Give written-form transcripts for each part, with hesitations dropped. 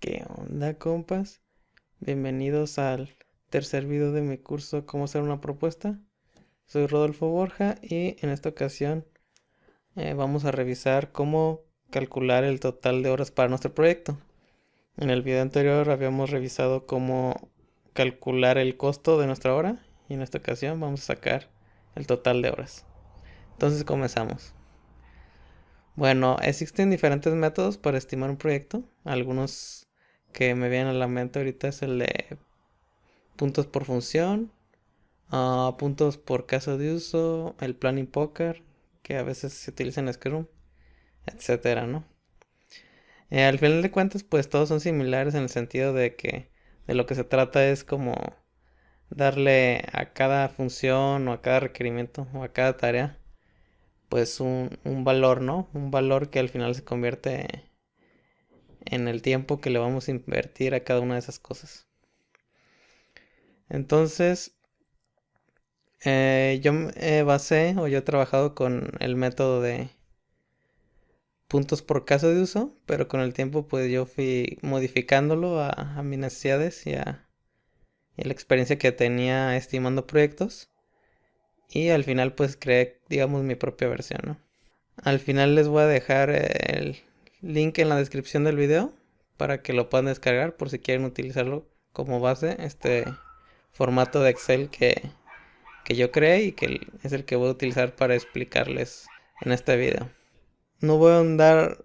¿Qué onda, compas? Bienvenidos al tercer video de mi curso Cómo hacer una propuesta. Soy Rodolfo Borja y en esta ocasión vamos a revisar cómo calcular el total de horas para nuestro proyecto. En el video anterior habíamos revisado cómo calcular el costo de nuestra hora y en esta ocasión vamos a sacar el total de horas. Entonces comenzamos. Bueno, existen diferentes métodos para estimar un proyecto. Algunos que me vienen a la mente ahorita es el de puntos por función, puntos por caso de uso, el planning poker, que a veces se utiliza en Scrum, etcétera, ¿no? Al final de cuentas, pues todos son similares en el sentido de que de lo que se trata es como darle a cada función o a cada requerimiento o a cada tarea, pues un valor, ¿no? Un valor que al final se convierte en el tiempo que le vamos a invertir a cada una de esas cosas. Entonces, yo basé o yo he trabajado con el método de puntos por caso de uso, pero con el tiempo pues yo fui modificándolo a mis necesidades y a la experiencia que tenía estimando proyectos y al final pues creé, digamos, mi propia versión, ¿no? Al final les voy a dejar el link en la descripción del video para que lo puedan descargar por si quieren utilizarlo como base, este formato de Excel que yo creé y que es el que voy a utilizar para explicarles en este video. No voy a andar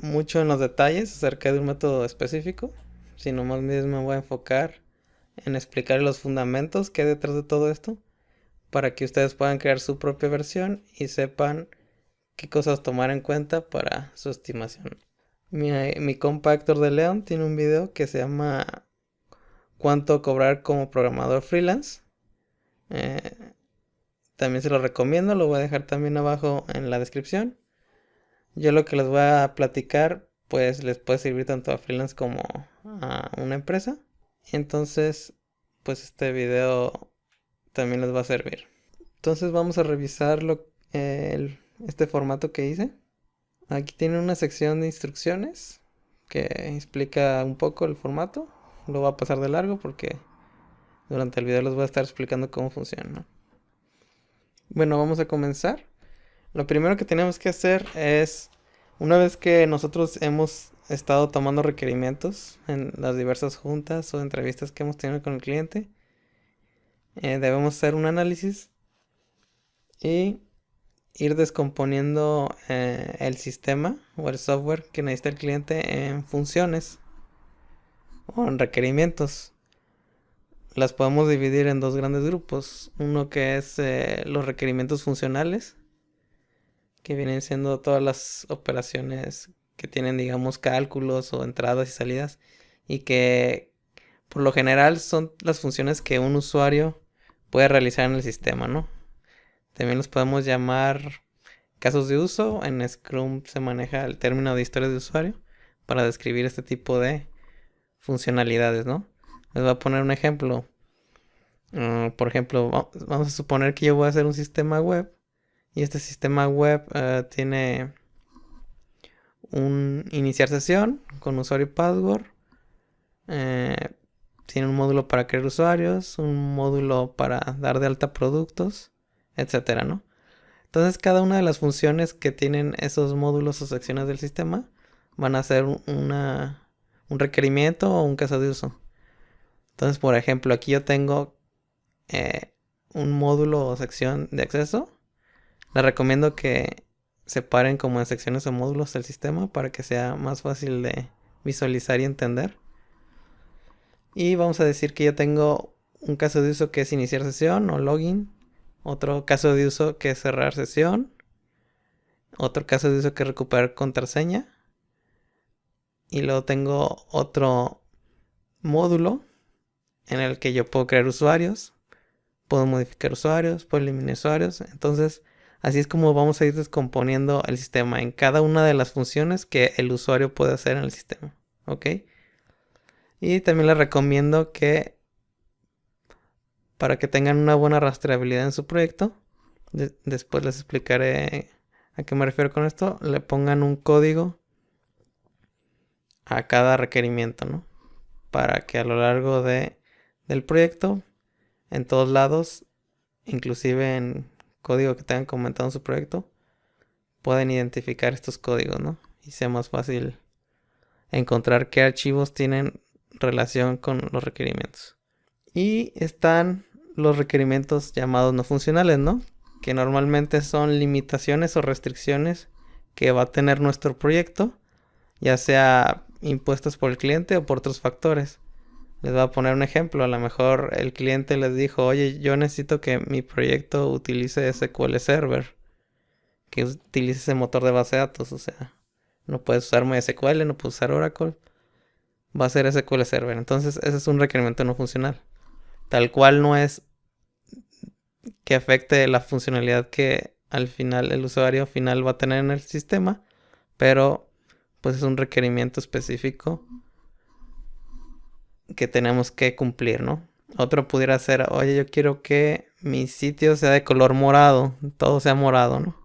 mucho en los detalles acerca de un método específico, sino más bien me voy a enfocar en explicar los fundamentos que hay detrás de todo esto para que ustedes puedan crear su propia versión y sepan qué cosas tomar en cuenta para su estimación. Mi compa Héctor de León tiene un video que se llama ¿Cuánto cobrar como programador freelance? También se lo recomiendo, lo voy a dejar también abajo en la descripción. Yo lo que les voy a platicar pues les puede servir tanto a freelance como a una empresa. Entonces pues este video también les va a servir. Entonces vamos a revisar este formato que hice. Aquí tiene una sección de instrucciones que explica un poco el formato. Lo voy a pasar de largo porque durante el video les voy a estar explicando cómo funciona, ¿no? Bueno, vamos a comenzar. Lo primero que tenemos que hacer es, una vez que nosotros hemos estado tomando requerimientos en las diversas juntas o entrevistas que hemos tenido con el cliente, debemos hacer un análisis y ir descomponiendo el sistema o el software que necesita el cliente en funciones o en requerimientos. Las podemos dividir en dos grandes grupos. Uno que es los requerimientos funcionales, que vienen siendo todas las operaciones que tienen, digamos, cálculos o entradas y salidas, y que por lo general son las funciones que un usuario puede realizar en el sistema, ¿no? También los podemos llamar casos de uso. En Scrum se maneja el término de historia de usuario para describir este tipo de funcionalidades, ¿no? Les voy a poner un ejemplo. Por ejemplo, vamos a suponer que yo voy a hacer un sistema web y este sistema web tiene un iniciar sesión con usuario y password. Tiene un módulo para crear usuarios, un módulo para dar de alta productos, etcétera, ¿no? Entonces cada una de las funciones que tienen esos módulos o secciones del sistema van a ser un requerimiento o un caso de uso. Entonces, por ejemplo, aquí yo tengo un módulo o sección de acceso. Les recomiendo que separen como en secciones o módulos el sistema para que sea más fácil de visualizar y entender. Y vamos a decir que yo tengo un caso de uso que es iniciar sesión o login. Otro caso de uso que es cerrar sesión. Otro caso de uso que es recuperar contraseña. Y luego tengo otro módulo en el que yo puedo crear usuarios, puedo modificar usuarios, puedo eliminar usuarios. Entonces, así es como vamos a ir descomponiendo el sistema en cada una de las funciones que el usuario puede hacer en el sistema. ¿Ok? Y también les recomiendo que para que tengan una buena rastreabilidad en su proyecto, después les explicaré a qué me refiero con esto, le pongan un código a cada requerimiento, ¿no? Para que a lo largo del proyecto, en todos lados, inclusive en código que tengan comentado en su proyecto, pueden identificar estos códigos, ¿no? Y sea más fácil encontrar qué archivos tienen relación con los requerimientos. Y están los requerimientos llamados no funcionales, ¿no? Que normalmente son limitaciones o restricciones que va a tener nuestro proyecto, ya sea impuestas por el cliente o por otros factores. Les voy a poner un ejemplo. A lo mejor el cliente les dijo, oye, yo necesito que mi proyecto utilice SQL Server, que utilice ese motor de base de datos. O sea, no puedes usar MySQL, no puedes usar Oracle. Va a ser SQL Server. Entonces, ese es un requerimiento no funcional. Tal cual no es que afecte la funcionalidad que al final el usuario final va a tener en el sistema, pero pues es un requerimiento específico que tenemos que cumplir, ¿no? Otro pudiera ser, oye, yo quiero que mi sitio sea de color morado, todo sea morado, ¿no?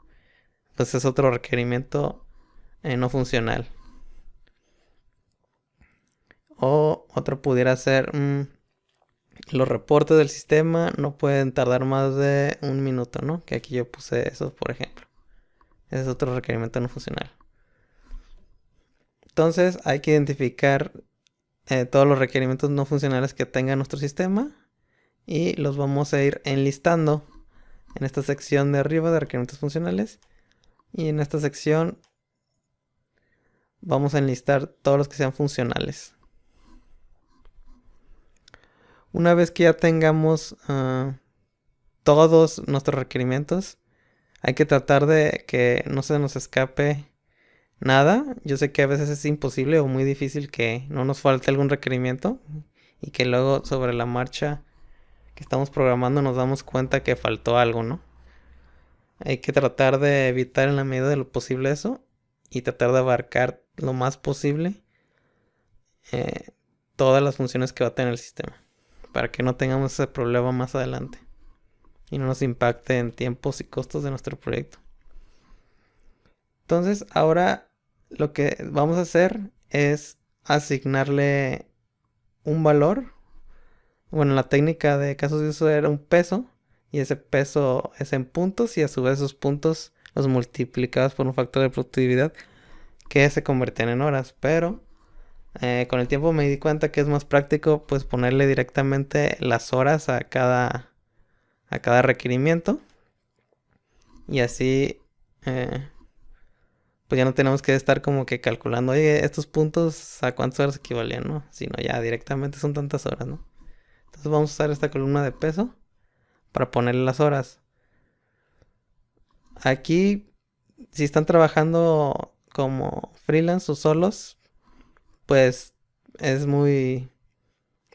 Pues es otro requerimiento no funcional. O otro pudiera ser, los reportes del sistema no pueden tardar más de 1 minuto, ¿no? Que aquí yo puse eso, por ejemplo. Ese es otro requerimiento no funcional. Entonces hay que identificar todos los requerimientos no funcionales que tenga nuestro sistema y los vamos a ir enlistando en esta sección de arriba de requerimientos funcionales, y en esta sección vamos a enlistar todos los que sean funcionales. Una vez que ya tengamos todos nuestros requerimientos, hay que tratar de que no se nos escape nada. Yo sé que a veces es imposible o muy difícil que no nos falte algún requerimiento y que luego sobre la marcha que estamos programando nos damos cuenta que faltó algo, ¿no? Hay que tratar de evitar en la medida de lo posible eso y tratar de abarcar lo más posible todas las funciones que va a tener el sistema, para que no tengamos ese problema más adelante y no nos impacte en tiempos y costos de nuestro proyecto. Entonces ahora lo que vamos a hacer es asignarle un valor. Bueno, la técnica de casos de uso era un peso, y ese peso es en puntos, y a su vez esos puntos los multiplicabas por un factor de productividad que se convertían en horas. Pero con el tiempo me di cuenta que es más práctico pues ponerle directamente las horas a cada requerimiento, y así pues ya no tenemos que estar como que calculando, oye, estos puntos a cuántas horas equivalían, ¿no? Sino ya directamente son tantas horas, ¿no? Entonces vamos a usar esta columna de peso para ponerle las horas. Aquí, si están trabajando como freelance o solos, pues es muy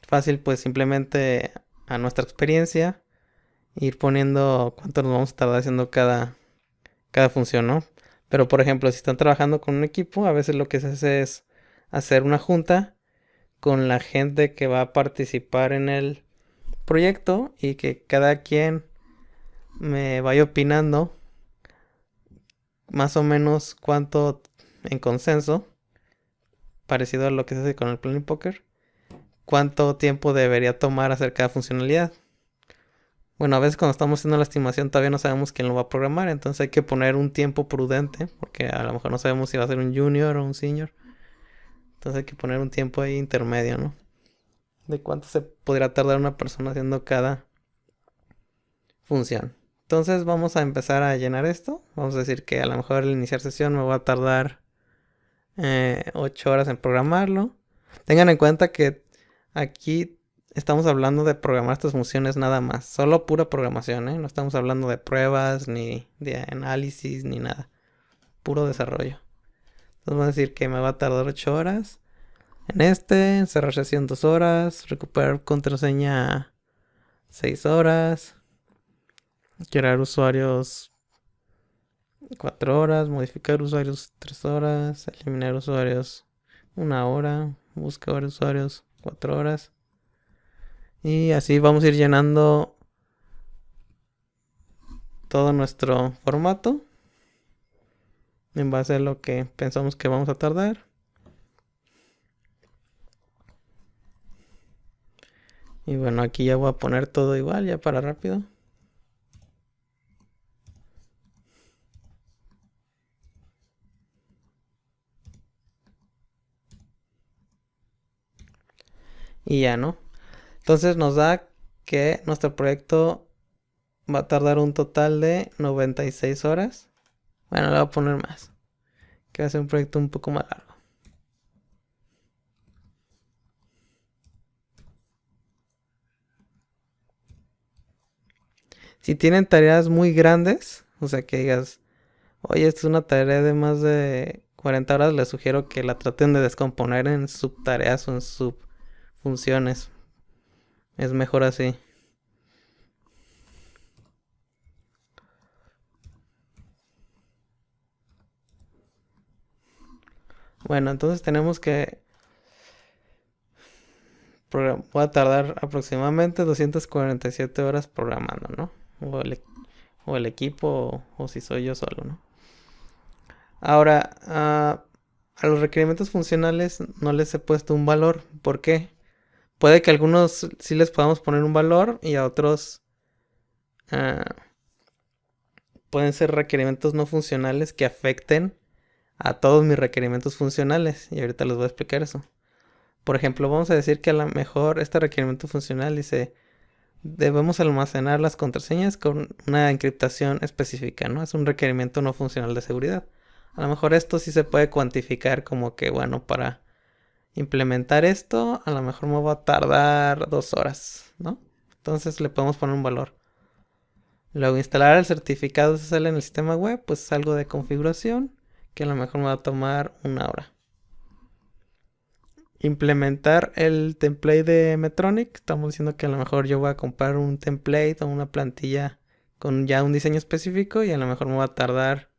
fácil pues simplemente a nuestra experiencia ir poniendo cuánto nos vamos a tardar haciendo cada función, ¿no? Pero por ejemplo, si están trabajando con un equipo, a veces lo que se hace es hacer una junta con la gente que va a participar en el proyecto y que cada quien me vaya opinando más o menos cuánto en consenso, parecido a lo que se hace con el Planning Poker, cuánto tiempo debería tomar hacer cada funcionalidad. Bueno, a veces cuando estamos haciendo la estimación todavía no sabemos quién lo va a programar, entonces hay que poner un tiempo prudente, porque a lo mejor no sabemos si va a ser un junior o un senior. Entonces hay que poner un tiempo ahí intermedio, ¿no? De cuánto se podría tardar una persona haciendo cada función. Entonces vamos a empezar a llenar esto. Vamos a decir que a lo mejor al iniciar sesión me va a tardar 8 horas en programarlo. Tengan en cuenta que aquí estamos hablando de programar estas funciones nada más. Solo pura programación, ¿eh? No estamos hablando de pruebas, ni de análisis, ni nada. Puro desarrollo. Entonces vamos a decir que me va a tardar 8 horas. En cerrar sesión 2 horas. Recuperar contraseña 6 horas. Crear usuarios 4 horas. Modificar usuarios 3 horas. Eliminar usuarios 1 hora. Buscar usuarios 4 horas. Y así vamos a ir llenando todo nuestro formato en base a lo que pensamos que vamos a tardar. Y bueno, aquí ya voy a poner todo igual, ya para rápido. Y ya, ¿no? Entonces nos da que nuestro proyecto va a tardar un total de 96 horas. Bueno, le voy a poner más, que va a ser un proyecto un poco más largo. Si tienen tareas muy grandes, o sea que digas, oye, esta es una tarea de más de 40 horas, les sugiero que la traten de descomponer en subtareas o en subfunciones. Es mejor así. Bueno, entonces tenemos que... Voy a tardar aproximadamente 247 horas programando, ¿no? O el equipo o si soy yo solo, ¿no? Ahora, a los requerimientos funcionales no les he puesto un valor. ¿Por qué? Puede que a algunos sí les podamos poner un valor y a otros ah, pueden ser requerimientos no funcionales que afecten a todos mis requerimientos funcionales. Y ahorita les voy a explicar eso. Por ejemplo, vamos a decir que a lo mejor este requerimiento funcional dice debemos almacenar las contraseñas con una encriptación específica, ¿no? Es un requerimiento no funcional de seguridad. A lo mejor esto sí se puede cuantificar como que, bueno, para implementar esto, a lo mejor me va a tardar 2 horas, ¿no? Entonces le podemos poner un valor. Luego instalar el certificado SSL en el sistema web, pues es algo de configuración que a lo mejor me va a tomar 1 hora. Implementar el template de Metronic, estamos diciendo que a lo mejor yo voy a comprar un template o una plantilla con ya un diseño específico y a lo mejor me va a tardar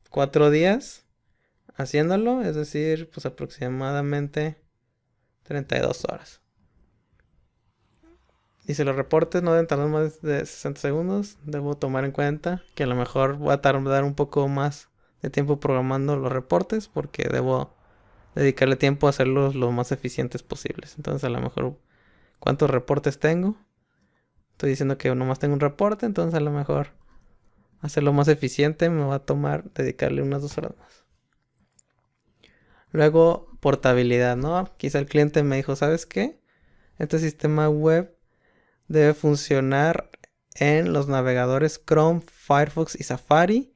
4 días haciéndolo, es decir, pues aproximadamente 32 horas. Y si los reportes no deben tardar más de 60 segundos, debo tomar en cuenta que a lo mejor voy a tardar un poco más de tiempo programando los reportes porque debo dedicarle tiempo a hacerlos lo más eficientes posibles. Entonces a lo mejor, ¿cuántos reportes tengo? Estoy diciendo que nomás tengo un reporte, entonces a lo mejor hacerlo más eficiente me va a tomar dedicarle unas 2 horas más. Luego, portabilidad, ¿no? Quizá el cliente me dijo, ¿sabes qué? Este sistema web debe funcionar en los navegadores Chrome, Firefox y Safari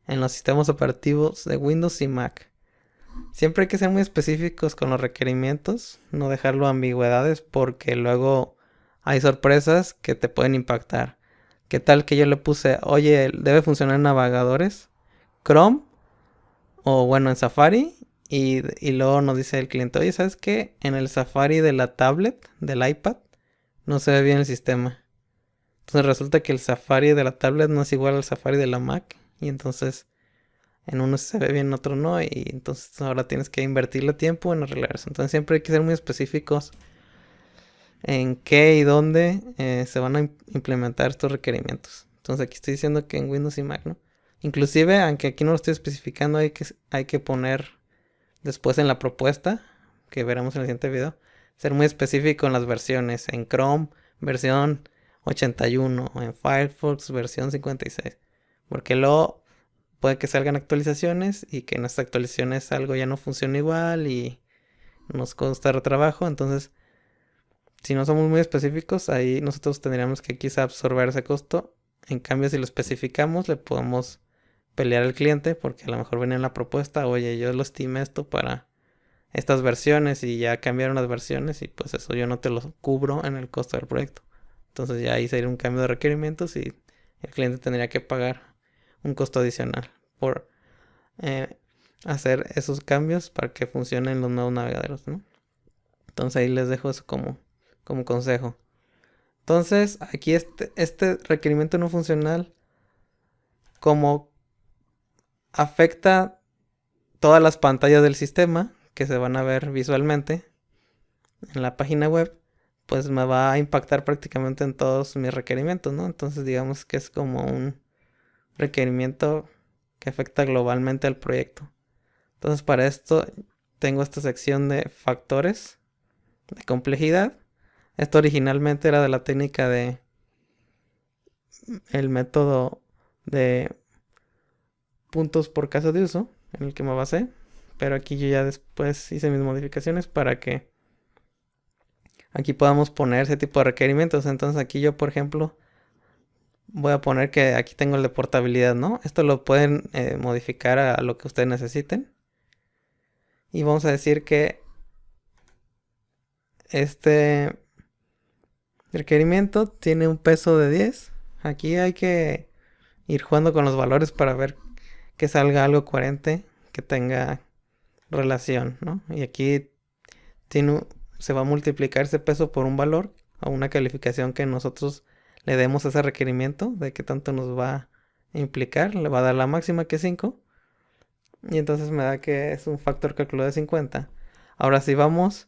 en los sistemas operativos de Windows y Mac. Siempre hay que ser muy específicos con los requerimientos, no dejarlo a ambigüedades porque luego hay sorpresas que te pueden impactar. ¿Qué tal que yo le puse, oye, debe funcionar en navegadores Chrome o bueno en Safari? Y luego nos dice el cliente, oye, ¿sabes qué? En el Safari de la tablet, del iPad, no se ve bien el sistema. Entonces resulta que el Safari de la tablet no es igual al Safari de la Mac. Y entonces en uno se ve bien, en otro no. Y entonces ahora tienes que invertirle tiempo en arreglar eso. Entonces siempre hay que ser muy específicos en qué y dónde se van a implementar estos requerimientos. Entonces aquí estoy diciendo que en Windows y Mac, ¿no? Inclusive, aunque aquí no lo estoy especificando, hay que poner después en la propuesta, que veremos en el siguiente video, ser muy específico en las versiones. En Chrome, versión 81, en Firefox, versión 56. Porque luego puede que salgan actualizaciones y que en estas actualizaciones algo ya no funciona igual y nos cuesta retrabajo. Entonces, si no somos muy específicos, ahí nosotros tendríamos que quizá absorber ese costo. En cambio, si lo especificamos, le podemos pelear al cliente porque a lo mejor viene en la propuesta, oye, yo lo estimé esto para estas versiones y ya cambiaron las versiones y pues eso yo no te lo cubro en el costo del proyecto. Entonces ya ahí sería un cambio de requerimientos y el cliente tendría que pagar un costo adicional por hacer esos cambios para que funcionen los nuevos navegadores, ¿no? Entonces ahí les dejo eso como consejo. Entonces aquí este requerimiento no funcional como afecta todas las pantallas del sistema que se van a ver visualmente en la página web, pues me va a impactar prácticamente en todos mis requerimientos, ¿no? Entonces digamos que es como un requerimiento que afecta globalmente al proyecto. Entonces para esto tengo esta sección de factores de complejidad Esto originalmente era de la técnica de el método de puntos por caso de uso, en el que me basé. Pero aquí yo ya después hice mis modificaciones para que aquí podamos poner ese tipo de requerimientos. Entonces aquí yo, por ejemplo, voy a poner que aquí tengo el de portabilidad, ¿no? Esto lo pueden modificar a lo que ustedes necesiten. Y vamos a decir que este requerimiento tiene un peso de 10. Aquí hay que ir jugando con los valores para ver que salga algo coherente, que tenga relación, ¿no? Y aquí se va a multiplicar ese peso por un valor o una calificación que nosotros le demos a ese requerimiento de qué tanto nos va a implicar. Le va a dar la máxima, que es 5. Y entonces me da que es un factor cálculo de 50. Ahora si vamos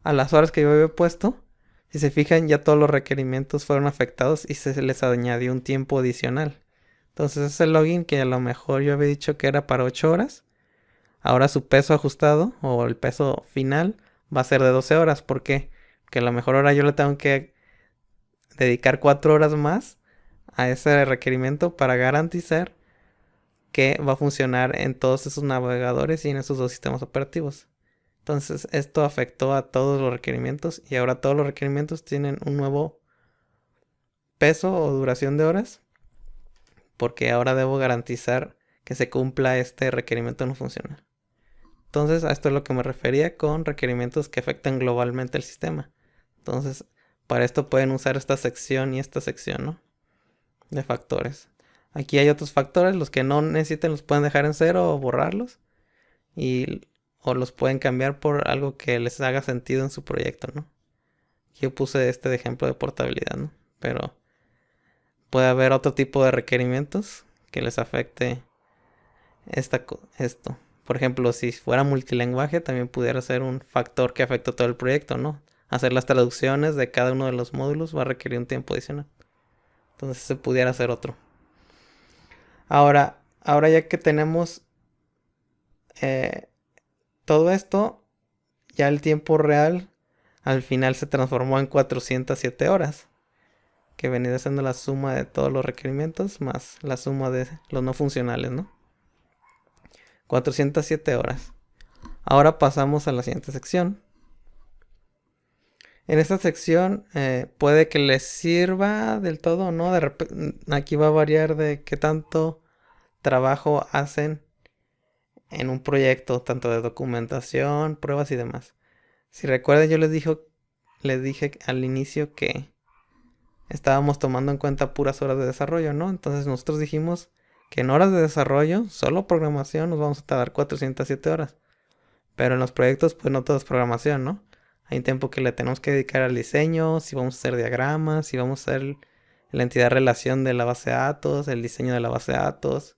a las horas que yo había puesto, si se fijan, ya todos los requerimientos fueron afectados y se les añadió un tiempo adicional. Entonces ese login, que a lo mejor yo había dicho que era para 8 horas, ahora su peso ajustado o el peso final va a ser de 12 horas. ¿Por qué? Porque a lo mejor ahora yo le tengo que dedicar 4 horas más a ese requerimiento para garantizar que va a funcionar en todos esos navegadores y en esos dos sistemas operativos. Entonces esto afectó a todos los requerimientos y ahora todos los requerimientos tienen un nuevo peso o duración de horas, porque ahora debo garantizar que se cumpla este requerimiento no funcional. Entonces a esto es lo que me refería con requerimientos que afectan globalmente el sistema. Entonces para esto pueden usar esta sección y esta sección, ¿no? De factores. Aquí hay otros factores, los que no necesiten los pueden dejar en 0 o borrarlos, o los pueden cambiar por algo que les haga sentido en su proyecto, ¿no? Yo puse este de ejemplo de portabilidad, ¿no? Pero puede haber otro tipo de requerimientos que les afecte esto. Por ejemplo, si fuera multilingüe, también pudiera ser un factor que afecta todo el proyecto, ¿no? Hacer las traducciones de cada uno de los módulos va a requerir un tiempo adicional. Entonces se pudiera hacer otro. Ahora ya que tenemos todo esto, ya el tiempo real al final se transformó en 407 horas, que venía siendo la suma de todos los requerimientos más la suma de los no funcionales, ¿no? 407 horas. Ahora pasamos a la siguiente sección. En esta sección puede que les sirva del todo o no. Aquí va a variar de qué tanto trabajo hacen en un proyecto, tanto de documentación, pruebas y demás. Si recuerdan, yo les dije al inicio que estábamos tomando en cuenta puras horas de desarrollo, ¿no? Entonces nosotros dijimos que en horas de desarrollo, solo programación, nos vamos a tardar 407 horas. Pero en los proyectos, pues no todo es programación, ¿no? Hay tiempo que le tenemos que dedicar al diseño, si vamos a hacer diagramas, si vamos a hacer la entidad relación de la base de datos, el diseño de la base de datos.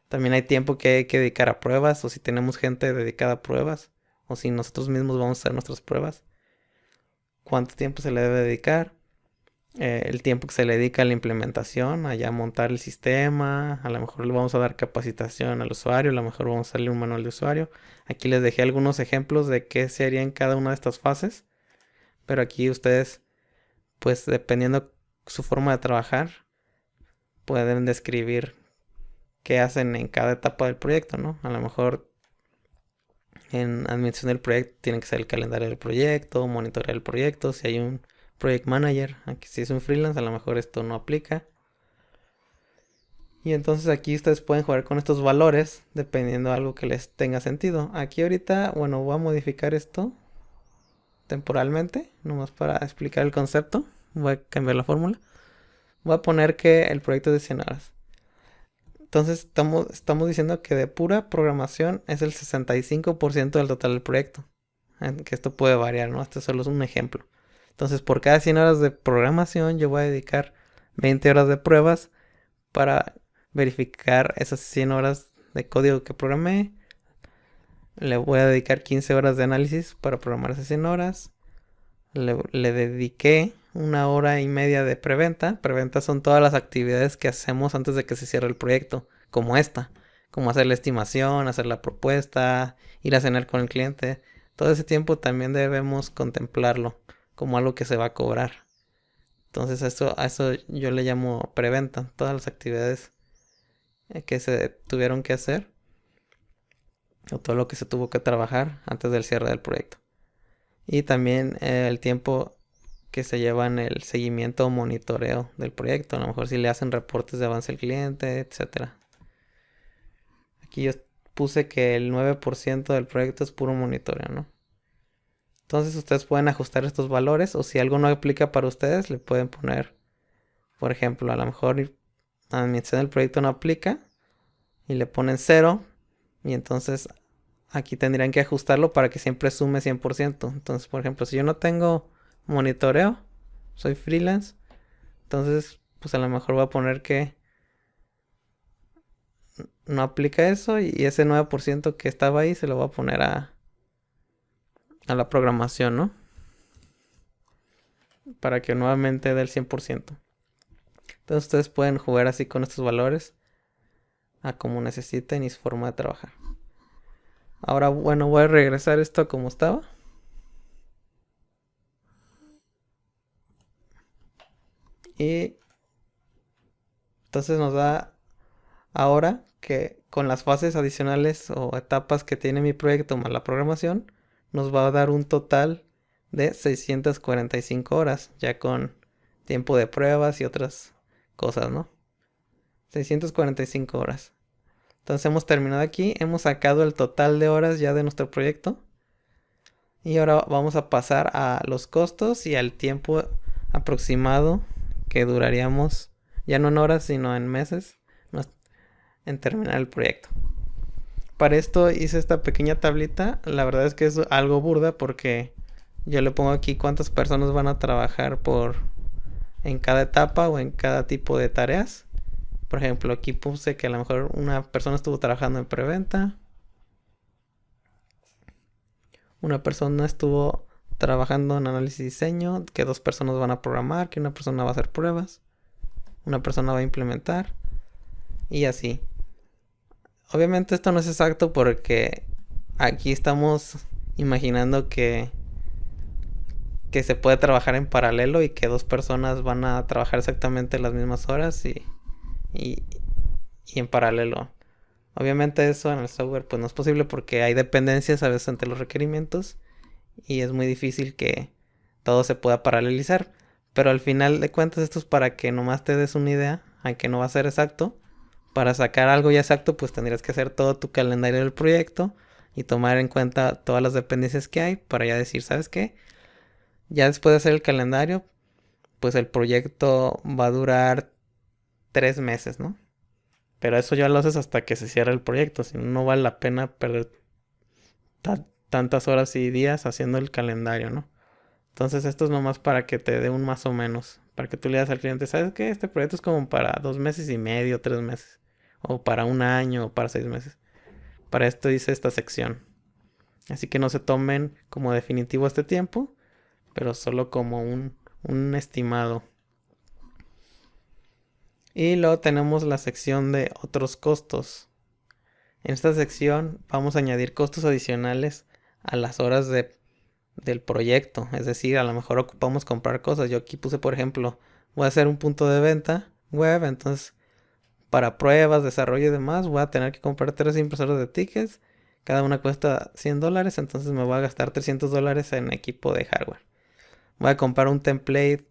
También hay tiempo que hay que dedicar a pruebas, o si tenemos gente dedicada a pruebas, o si nosotros mismos vamos a hacer nuestras pruebas. ¿Cuánto tiempo se le debe dedicar? El tiempo que se le dedica a la implementación, allá montar el sistema, a lo mejor le vamos a dar capacitación al usuario, a lo mejor vamos a darle un manual de usuario. Aquí les dejé algunos ejemplos de qué se haría en cada una de estas fases, pero aquí ustedes, pues dependiendo su forma de trabajar, pueden describir qué hacen en cada etapa del proyecto, ¿no? A lo mejor en administración del proyecto tiene que ser el calendario del proyecto, monitorear el proyecto, si hay un project manager, aquí si es un freelance a lo mejor esto no aplica. Y entonces aquí ustedes pueden jugar con estos valores dependiendo de algo que les tenga sentido. Aquí ahorita, bueno, voy a modificar esto temporalmente, nomás para explicar el concepto. Voy a cambiar la fórmula. Voy a poner que el proyecto es de 100 horas. Entonces estamos diciendo que de pura programación es el 65% del total del proyecto. Que esto puede variar, ¿no? Este solo es un ejemplo. Entonces por cada 100 horas de programación yo voy a dedicar 20 horas de pruebas para verificar esas 100 horas de código que programé. Le voy a dedicar 15 horas de análisis para programar esas 100 horas. Le dediqué 1 hora y media de preventa. Preventa son todas las actividades que hacemos antes de que se cierre el proyecto, como esta. Como hacer la estimación, hacer la propuesta, ir a cenar con el cliente. Todo ese tiempo también debemos contemplarlo. como algo que se va a cobrar. Entonces a eso yo le llamo preventa. Todas las actividades que se tuvieron que hacer o todo lo que se tuvo que trabajar antes del cierre del proyecto. Y también el tiempo que se lleva en el seguimiento o monitoreo del proyecto. A lo mejor si le hacen reportes de avance al cliente, etcétera. Aquí yo puse que el 9% del proyecto es puro monitoreo, ¿no? Entonces ustedes pueden ajustar estos valores, o si algo no aplica para ustedes, le pueden poner, por ejemplo, a lo mejor administración del proyecto no aplica y le ponen 0, y entonces aquí tendrían que ajustarlo para que siempre sume 100%. Entonces, por ejemplo, si yo no tengo monitoreo, soy freelance, entonces pues a lo mejor voy a poner que no aplica eso, y ese 9% que estaba ahí se lo voy a poner a la programación, ¿no? Para que nuevamente dé el 100%. Entonces ustedes pueden jugar así con estos valores a como necesiten y su forma de trabajar. Ahora, bueno, voy a regresar esto a como estaba. Y entonces nos da ahora que con las fases adicionales o etapas que tiene mi proyecto más la programación, nos va a dar un total de 645 horas, ya con tiempo de pruebas y otras cosas, ¿no? 645 horas. Entonces hemos terminado aquí, hemos sacado el total de horas ya de nuestro proyecto. Y ahora vamos a pasar a los costos y al tiempo aproximado que duraríamos, ya no en horas, sino en meses, en terminar el proyecto. Para esto hice esta pequeña tablita. La verdad es que es algo burda porque yo le pongo aquí cuántas personas van a trabajar en cada etapa o en cada tipo de tareas. Por ejemplo, aquí puse que a lo mejor una persona estuvo trabajando en preventa, una persona estuvo trabajando en análisis y diseño, que 2 personas van a programar, que una persona va a hacer pruebas, una persona va a implementar y así. Obviamente esto no es exacto porque aquí estamos imaginando que se puede trabajar en paralelo y que 2 personas van a trabajar exactamente las mismas horas y en paralelo. Obviamente eso en el software pues no es posible porque hay dependencias a veces entre los requerimientos y es muy difícil que todo se pueda paralelizar. Pero al final de cuentas esto es para que nomás te des una idea, aunque no va a ser exacto. Para sacar algo ya exacto pues tendrías que hacer todo tu calendario del proyecto y tomar en cuenta todas las dependencias que hay para ya decir, ¿sabes qué? Ya después de hacer el calendario pues el proyecto va a durar 3 meses, ¿no? Pero eso ya lo haces hasta que se cierre el proyecto, si no, no vale la pena perder tantas horas y días haciendo el calendario, ¿no? Entonces esto es nomás para que te dé un más o menos, para que tú le digas al cliente, ¿sabes qué? Este proyecto es como para 2 meses y medio, 3 meses, o para un año, o para 6 meses. Para esto hice esta sección. Así que no se tomen como definitivo este tiempo, pero solo como un estimado. Y luego tenemos la sección de otros costos. En esta sección vamos a añadir costos adicionales a las horas del proyecto. Es decir, a lo mejor ocupamos comprar cosas. Yo aquí puse, por ejemplo, voy a hacer un punto de venta web. Entonces, para pruebas, desarrollo y demás, voy a tener que comprar 3 impresoras de tickets. Cada una cuesta $100. Entonces me voy a gastar $300 en equipo de hardware. Voy a comprar un template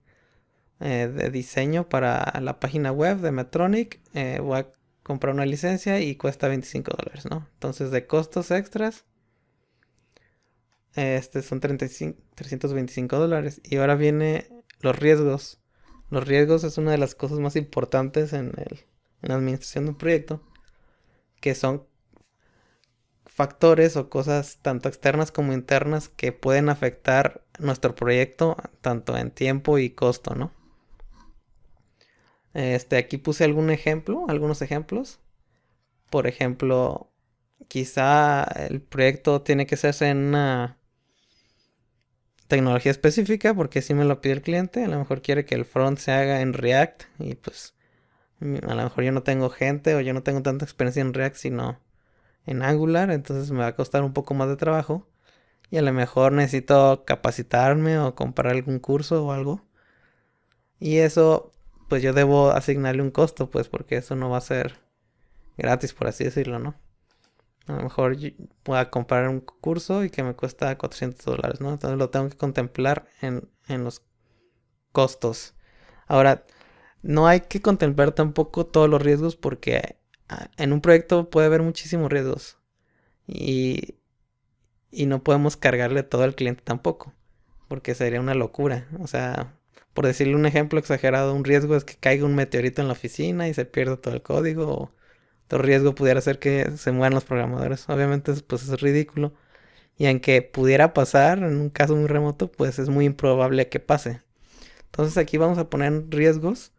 de diseño para la página web de Medtronic. Voy a comprar una licencia y cuesta $25, ¿no? Entonces de costos extras son $325. Y ahora viene los riesgos. Los riesgos es una de las cosas más importantes en la administración de un proyecto, que son factores o cosas tanto externas como internas que pueden afectar nuestro proyecto tanto en tiempo y costo, ¿no? Aquí puse algunos ejemplos. Por ejemplo, quizá el proyecto tiene que hacerse en una tecnología específica porque si me lo pide el cliente. A lo mejor quiere que el front se haga en React y pues a lo mejor yo no tengo gente o yo no tengo tanta experiencia en React sino en Angular, entonces me va a costar un poco más de trabajo y a lo mejor necesito capacitarme o comprar algún curso o algo. Y eso, pues yo debo asignarle un costo, pues porque eso no va a ser gratis, por así decirlo, ¿no? A lo mejor voy a comprar un curso y que me cuesta $400, ¿no? Entonces lo tengo que contemplar en los costos. Ahora, no hay que contemplar tampoco todos los riesgos porque en un proyecto puede haber muchísimos riesgos y, y no podemos cargarle todo al cliente tampoco, porque sería una locura. O sea, por decirle un ejemplo exagerado, un riesgo es que caiga un meteorito en la oficina y se pierda todo el código. O otro riesgo pudiera ser que se mueran los programadores. Obviamente, pues es ridículo. Y aunque pudiera pasar en un caso muy remoto, pues es muy improbable que pase. Entonces aquí vamos a poner riesgos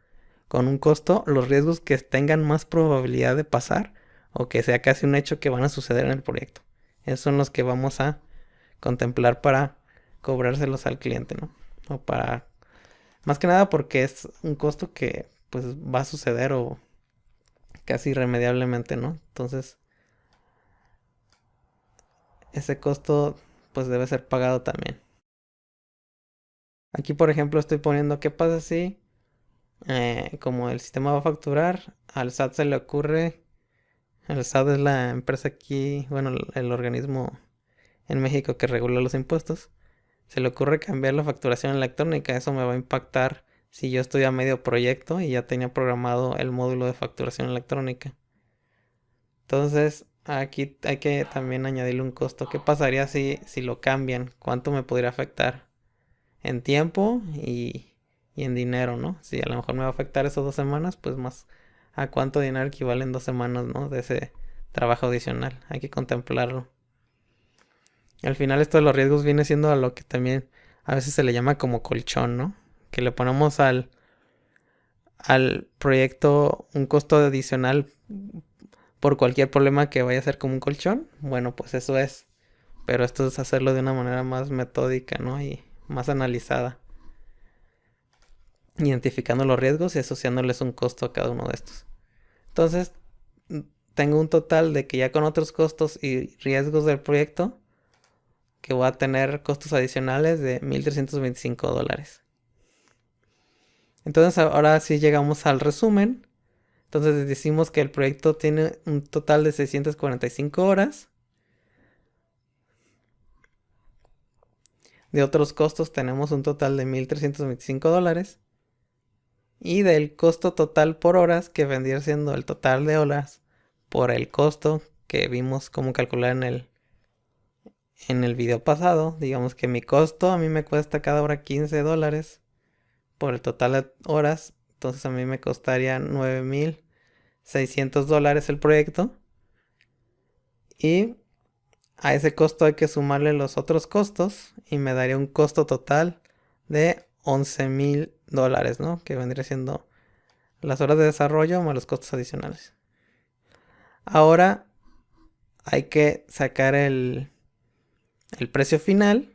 con un costo, los riesgos que tengan más probabilidad de pasar o que sea casi un hecho que van a suceder en el proyecto. Esos son los que vamos a contemplar para cobrárselos al cliente, ¿no? O para, más que nada porque es un costo que pues va a suceder o casi irremediablemente, ¿no? Entonces, ese costo pues debe ser pagado también. Aquí, por ejemplo, estoy poniendo qué pasa si, como el sistema va a facturar, al SAT se le ocurre, el SAT es la empresa aquí, bueno, el organismo en México que regula los impuestos, se le ocurre cambiar la facturación electrónica. Eso me va a impactar si yo estoy a medio proyecto y ya tenía programado el módulo de facturación electrónica. Entonces, aquí hay que también añadirle un costo. ¿Qué pasaría si lo cambian? ¿Cuánto me podría afectar? En tiempo y en dinero, ¿no? Si a lo mejor me va a afectar esas 2 semanas, pues más a cuánto dinero equivalen 2 semanas, ¿no? De ese trabajo adicional. Hay que contemplarlo. Al final esto de los riesgos viene siendo a lo que también a veces se le llama como colchón, ¿no? Que le ponemos al proyecto un costo adicional por cualquier problema que vaya a ser como un colchón. Bueno, pues eso es. Pero esto es hacerlo de una manera más metódica, ¿no? Y más analizada. Identificando los riesgos y asociándoles un costo a cada uno de estos. Entonces, tengo un total de que ya con otros costos y riesgos del proyecto, que voy a tener costos adicionales de $1,325. Entonces ahora sí llegamos al resumen. Entonces decimos que el proyecto tiene un total de 645 horas. De otros costos tenemos un total de $1,325. Y del costo total por horas, que vendría siendo el total de horas por el costo que vimos cómo calcular en el video pasado. Digamos que mi costo a mí me cuesta cada hora $15 por el total de horas. Entonces a mí me costaría $9,600 el proyecto. Y a ese costo hay que sumarle los otros costos y me daría un costo total de $11,000, ¿no? Que vendría siendo las horas de desarrollo más los costos adicionales. Ahora hay que sacar el precio final,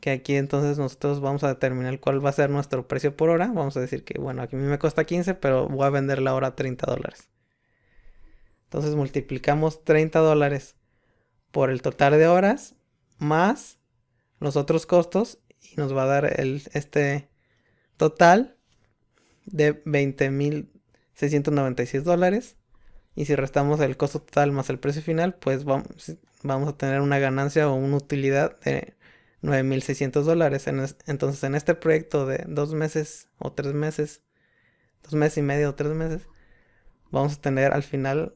que aquí entonces nosotros vamos a determinar cuál va a ser nuestro precio por hora. Vamos a decir que, bueno, aquí a mí me cuesta 15, pero voy a vender la hora a $30. Entonces multiplicamos $30 por el total de horas más los otros costos y nos va a dar este total de $20,696. Y si restamos el costo total más el precio final, pues vamos a tener una ganancia o una utilidad de $9,600. Entonces en este proyecto de 2 meses o 3 meses, 2 meses y medio o 3 meses, vamos a tener al final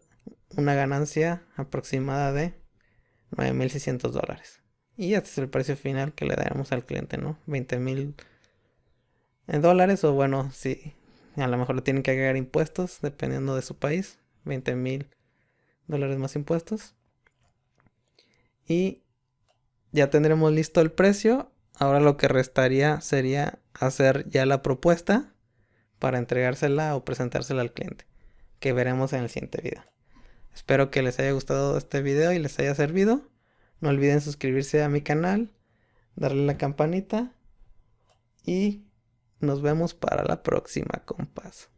una ganancia aproximada de $9,600. Y este es el precio final que le daremos al cliente, ¿no? $20,000 o bueno, sí, a lo mejor le tienen que agregar impuestos dependiendo de su país. $20,000 más impuestos. Y ya tendremos listo el precio. Ahora lo que restaría sería hacer ya la propuesta para entregársela o presentársela al cliente, que veremos en el siguiente video. Espero que les haya gustado este video y les haya servido. No olviden suscribirse a mi canal, darle la campanita y nos vemos para la próxima, compas.